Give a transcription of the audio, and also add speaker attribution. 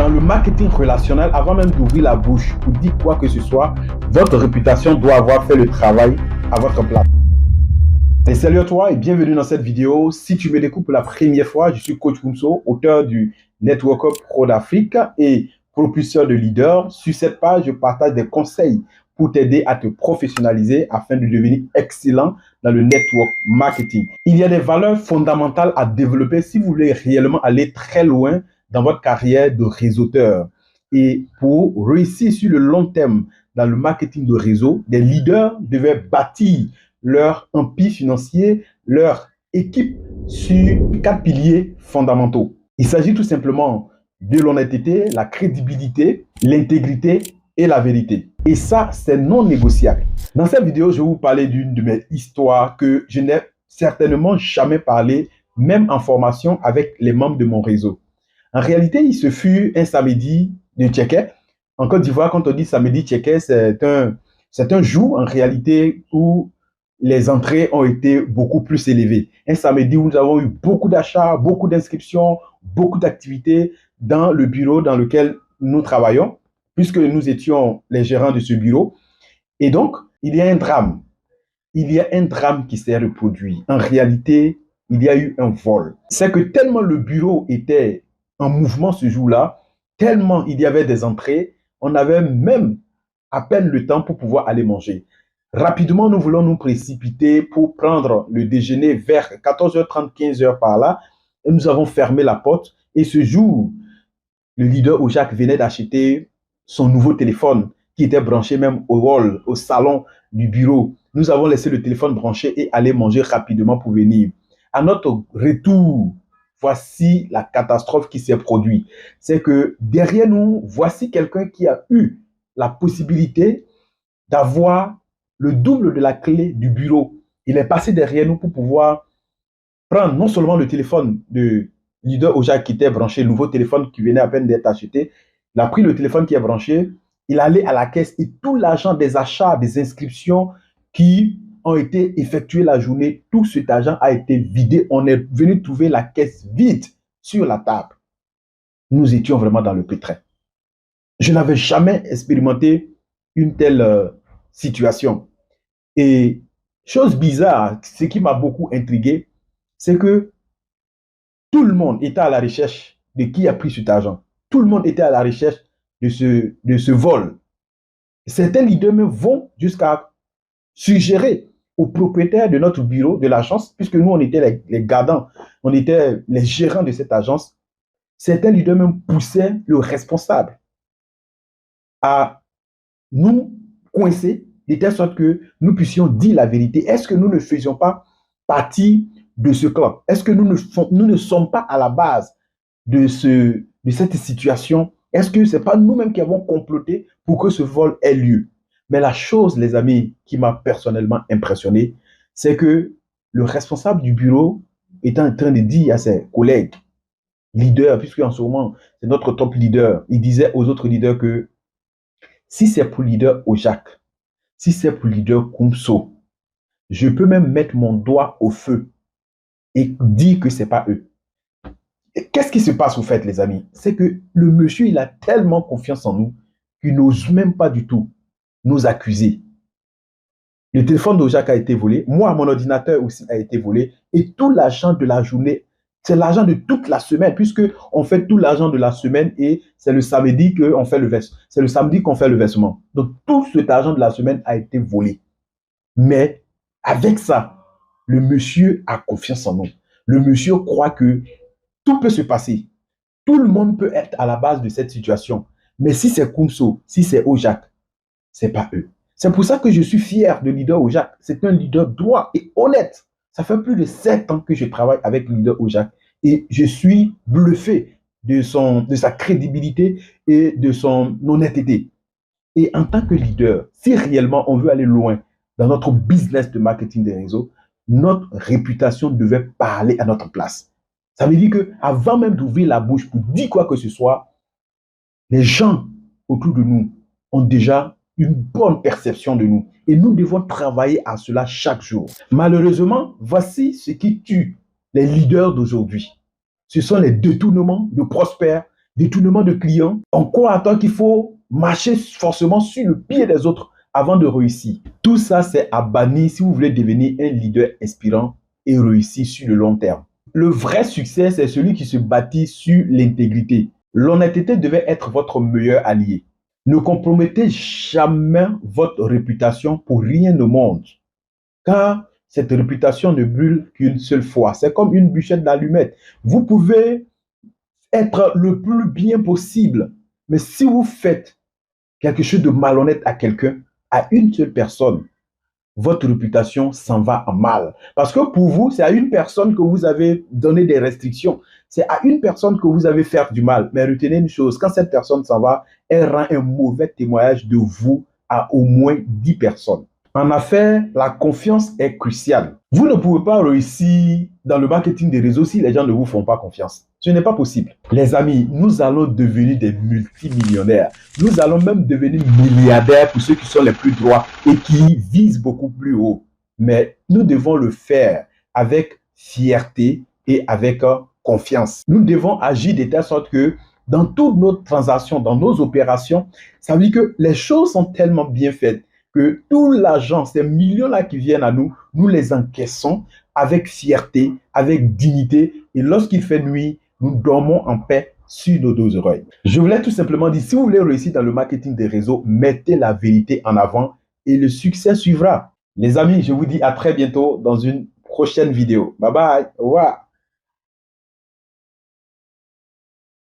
Speaker 1: Dans le marketing relationnel, avant même d'ouvrir la bouche pour dire quoi que ce soit, votre réputation doit avoir fait le travail à votre place. Et salut à toi et bienvenue dans cette vidéo. Si tu me découvres pour la première fois, je suis Coach Kumso, auteur du Networker Pro d'Afrique et propulseur de leaders. Sur cette page, je partage des conseils pour t'aider à te professionnaliser afin de devenir excellent dans le network marketing. Il y a des valeurs fondamentales à développer si vous voulez réellement aller très loin dans votre carrière de réseauteur. Et pour réussir sur le long terme dans le marketing de réseau, des leaders devaient bâtir leur empire financier, leur équipe sur 4 piliers fondamentaux. Il s'agit tout simplement de l'honnêteté, la crédibilité, l'intégrité et la vérité. Et ça, c'est non négociable. Dans cette vidéo, je vais vous parler d'une de mes histoires que je n'ai certainement jamais parlé, même en formation avec les membres de mon réseau. En réalité, il se fut un samedi de Tchéquet. En Côte d'Ivoire, quand on dit samedi Tchéquet, c'est un jour en réalité où les entrées ont été beaucoup plus élevées. Un samedi où nous avons eu beaucoup d'achats, beaucoup d'inscriptions, beaucoup d'activités dans le bureau dans lequel nous travaillons, puisque nous étions les gérants de ce bureau. Et donc, il y a un drame. Il y a un drame qui s'est reproduit. En réalité, il y a eu un vol. C'est que tellement le bureau était en mouvement ce jour-là, tellement il y avait des entrées, on avait même à peine le temps pour pouvoir aller manger. Rapidement, nous voulons nous précipiter pour prendre le déjeuner vers 14h30, 15h par là. Et nous avons fermé la porte. Et ce jour, le leader Ojak venait d'acheter son nouveau téléphone qui était branché même au hall, au salon du bureau. Nous avons laissé le téléphone branché et aller manger rapidement pour venir. À notre retour, voici la catastrophe qui s'est produite. C'est que derrière nous, voici quelqu'un qui a eu la possibilité d'avoir le double de la clé du bureau. Il est passé derrière nous pour pouvoir prendre non seulement le téléphone de leader Ojak qui était branché, le nouveau téléphone qui venait à peine d'être acheté. Il a pris le téléphone qui est branché, il allait à la caisse et tout l'argent des achats, des inscriptions qui ont été effectuées la journée, tout cet argent a été vidé. On est venu trouver la caisse vide sur la table. Nous étions vraiment dans le pétrin. Je n'avais jamais expérimenté une telle situation. Et chose bizarre, ce qui m'a beaucoup intrigué, c'est que tout le monde était à la recherche de qui a pris cet argent. Tout le monde était à la recherche de ce vol. Certains leaders même vont jusqu'à suggérer aux propriétaires de notre bureau, de l'agence, puisque nous, on était les gardants, on était les gérants de cette agence. Certains leaders même poussaient le responsable à nous coincer de telle sorte que nous puissions dire la vérité. Est-ce que nous ne faisions pas partie de ce clan? Est-ce que nous ne sommes pas à la base de cette situation? Est-ce que ce n'est pas nous-mêmes qui avons comploté pour que ce vol ait lieu? Mais la chose, les amis, qui m'a personnellement impressionné, c'est que le responsable du bureau était en train de dire à ses collègues, leaders, puisque en ce moment, c'est notre top leader, il disait aux autres leaders que si c'est pour leader Ojak, si c'est pour leader Kumso, je peux même mettre mon doigt au feu et dire que ce n'est pas eux. Qu'est-ce qui se passe au fait, les amis? C'est que le monsieur, il a tellement confiance en nous qu'il n'ose même pas du tout nous accuser. Le téléphone d'Ojak a été volé. Moi, mon ordinateur aussi a été volé. Et tout l'argent de la journée, c'est l'argent de toute la semaine, puisque on fait tout l'argent de la semaine et c'est le samedi qu'on fait le versement. C'est le samedi qu'on fait le versement. Donc, tout cet argent de la semaine a été volé. Mais avec ça, le monsieur a confiance en nous. Le monsieur croit que tout peut se passer. Tout le monde peut être à la base de cette situation. Mais si c'est Kumso, si c'est Ojak, ce n'est pas eux. C'est pour ça que je suis fier de leader Ojak. C'est un leader droit et honnête. Ça fait plus de 7 ans que je travaille avec le leader Ojak. Et je suis bluffé de sa crédibilité et de son honnêteté. Et en tant que leader, si réellement on veut aller loin dans notre business de marketing des réseaux, notre réputation devait parler à notre place. Ça veut dire qu'avant même d'ouvrir la bouche pour dire quoi que ce soit, les gens autour de nous ont déjà une bonne perception de nous. Et nous devons travailler à cela chaque jour. Malheureusement, voici ce qui tue les leaders d'aujourd'hui. Ce sont les détournements de prospères, détournement de clients. On croit à toi qu'il faut marcher forcément sur le pied des autres avant de réussir. Tout ça, c'est à bannir si vous voulez devenir un leader inspirant et réussir sur le long terme. Le vrai succès, c'est celui qui se bâtit sur l'intégrité. L'honnêteté devait être votre meilleur allié. Ne compromettez jamais votre réputation pour rien au monde, car cette réputation ne brûle qu'une seule fois. C'est comme une bûchette d'allumettes. Vous pouvez être le plus bien possible, mais si vous faites quelque chose de malhonnête à quelqu'un, à une seule personne, votre réputation s'en va en mal. Parce que pour vous, c'est à une personne que vous avez donné des restrictions. C'est à une personne que vous avez fait du mal. Mais retenez une chose, quand cette personne s'en va, elle rend un mauvais témoignage de vous à au moins 10 personnes. En affaires, la confiance est cruciale. Vous ne pouvez pas réussir dans le marketing des réseaux si les gens ne vous font pas confiance. Ce n'est pas possible. Les amis, nous allons devenir des multimillionnaires. Nous allons même devenir milliardaires pour ceux qui sont les plus droits et qui visent beaucoup plus haut. Mais nous devons le faire avec fierté et avec confiance. Nous devons agir de telle sorte que dans toutes nos transactions, dans nos opérations, ça veut dire que les choses sont tellement bien faites que tout l'argent, ces millions-là qui viennent à nous, nous les encaissons avec fierté, avec dignité. Et lorsqu'il fait nuit, nous dormons en paix sur nos deux oreilles. Je voulais tout simplement dire, si vous voulez réussir dans le marketing des réseaux, mettez la vérité en avant et le succès suivra. Les amis, je vous dis à très bientôt dans une prochaine vidéo. Bye bye. Au revoir.